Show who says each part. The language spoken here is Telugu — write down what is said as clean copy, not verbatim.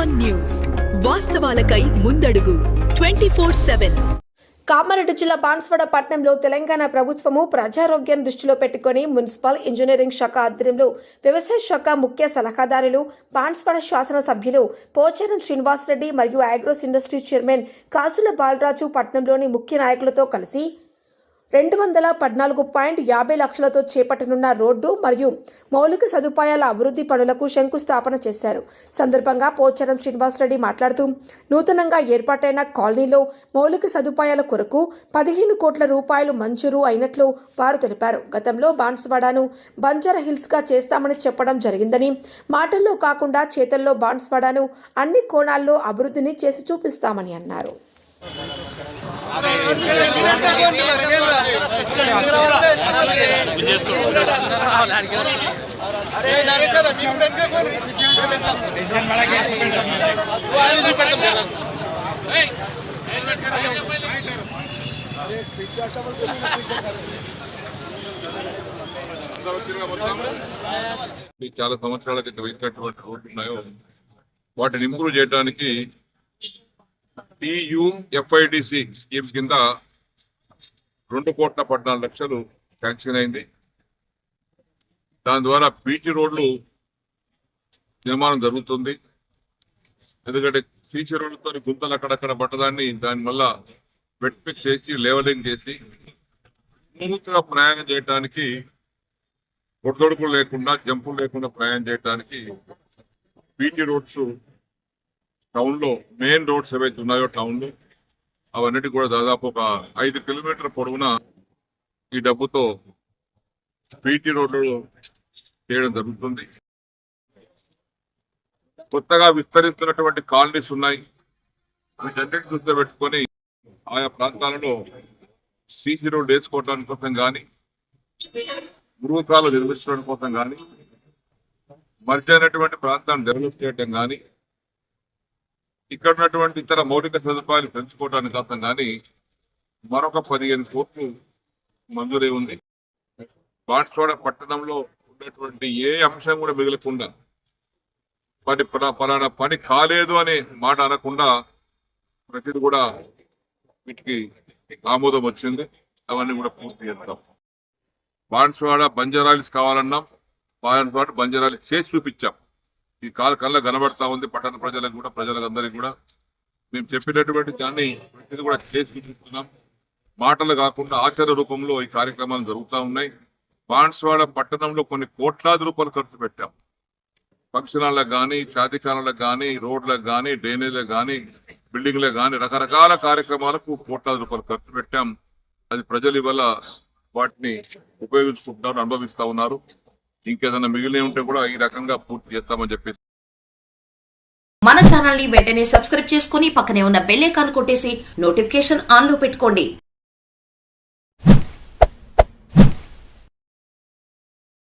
Speaker 1: N1 న్యూస్ వాస్తవాలకై ముందడుగు 24/7.
Speaker 2: కామారెడ్డి జిల్లా బాన్స్వాడ పట్టణంలో తెలంగాణ ప్రభుత్వము ప్రజారోగ్యాన్ని దృష్టిలో పెట్టుకుని మున్సిపల్ ఇంజనీరింగ్ శాఖ ఆధ్వర్యంలో వ్యవసాయ శాఖ ముఖ్య సలహాదారులు బాన్స్వాడ శాసనసభ్యులు పోచారం శ్రీనివాసరెడ్డి మరియు అగ్రోస్ ఇండస్ట్రీ చైర్మన్ కాసుల బాలరాజు పట్టణంలోని ముఖ్య నాయకులతో కలిసి 214.50 లక్షలతో చేపట్టనున్న రోడ్డు మరియు మౌలిక సదుపాయాల అభివృద్ధి పనులకు శంకుస్థాపన చేశారు. సందర్భంగా పోచారం శ్రీనివాసరెడ్డి మాట్లాడుతూ నూతనంగా ఏర్పాటైన కాలనీలో మౌలిక సదుపాయాల కొరకు 15 కోట్ల రూపాయలు మంజూరు అయినట్లు వారు తెలిపారు. గతంలో బాన్స్వాడను బంజారా హిల్స్గా చేస్తామని చెప్పడం జరిగిందని, మాటల్లో కాకుండా చేతల్లో బాన్స్వాడను అన్ని కోణాల్లో అభివృద్ధిని చేసి చూపిస్తామని అన్నారు.
Speaker 3: చాలా సంవత్సరాల క్రితం వేసినటువంటి రోడ్లు ఉన్నాయో వాటిని ఇంప్రూవ్ చేయడానికి TUFIDC స్కీమ్స్ కింద 2.14 లక్షలు శాంక్షన్ అయింది. దాని ద్వారా బీటీ రోడ్లు నిర్మాణం జరుగుతుంది. ఎందుకంటే సీసీ రోడ్లతో గుంతలు అక్కడక్కడ పట్టదాన్ని దాని వల్ల వెట్ ఫిక్స్ చేసి లెవలింగ్ చేసి స్మూత్గా ప్రయాణం చేయడానికి, ఒడిదొడుకులు లేకుండా జంపులు లేకుండా ప్రయాణం చేయడానికి బీటీ రోడ్స్ టౌన్ లో మెయిన్ రోడ్స్ ఏవైతే ఉన్నాయో టౌన్ లో అవన్నిటి కూడా దాదాపు ఒక 5 కిలోమీటర్ల పొడవున ఈ డబ్బుతో బీటీ రోడ్లు చేయడం జరుగుతుంది. కొత్తగా విస్తరిస్తున్నటువంటి కాలనీస్ ఉన్నాయి. వీటన్నిటి దృష్టిలో పెట్టుకొని ఆయా ప్రాంతాలలో సీసీ రోడ్డు వేసుకోవడానికి కోసం కానీ, గృహకాలు నిర్మించడం కోసం కానీ, మధ్య అయినటువంటి ప్రాంతాన్ని డెవలప్ చేయడం కానీ, ఇక్కడ ఉన్నటువంటి ఇతర మౌలిక సదుపాయాలు పెంచుకోవడానికి కోసం కానీ మరొక 15 కోట్లు మంజూరై ఉంది. బాన్స్వాడ పట్టణంలో ఉన్నటువంటి ఏ అంశం కూడా మిగలకుండా పలానా పని కాలేదు అనే మాట అనకుండా ప్రతిది కూడా వీటికి ఆమోదం వచ్చింది. అవన్నీ కూడా పూర్తి చేస్తాం. బాన్స్వాడ బంజారాలిస్ కావాలన్నాం, బాన్స్వాడ బంజారాలిస్ చేసి చూపించాం. ఈ కళ్ళ కనబడతా ఉంది పట్టణ ప్రజలకు కూడా, ప్రజలందరికీ కూడా. మేము చెప్పినటువంటి దాన్ని ప్రతిదీ కూడా చేసి చూపిస్తున్నాం. మాటలు కాకుండా ఆచరణ రూపంలో ఈ కార్యక్రమాలు జరుగుతూ ఉన్నాయి. బాన్స్వాడ పట్టణంలో కొన్ని కోట్లాది రూపాయలు ఖర్చు పెట్టాం. ఫంక్షన్ హాల్లకు కానీ, షాదీఖానాలకు కానీ, రోడ్లకు కానీ, డ్రైనేజ్లకు కానీ, బిల్డింగ్లకు కానీ రకరకాల కార్యక్రమాలకు కోట్లాది రూపాయలు ఖర్చు పెట్టాం. అది ప్రజలు ఇవాళ వాటిని ఉపయోగించుకుంటున్నారు, అనుభవిస్తూ ఉన్నారు. ఇంకేదైనా మిగిలి ఉంటే కూడా ఈ రకంగా పూర్తి చేస్తామని చెప్పేసి
Speaker 4: మన ఛానల్ ని వెంటనే సబ్స్క్రైబ్ చేసుకుని పక్కనే ఉన్న బెల్ ఐకాన్ కొట్టేసి నోటిఫికేషన్ ఆన్ లో పెట్టుకోండి.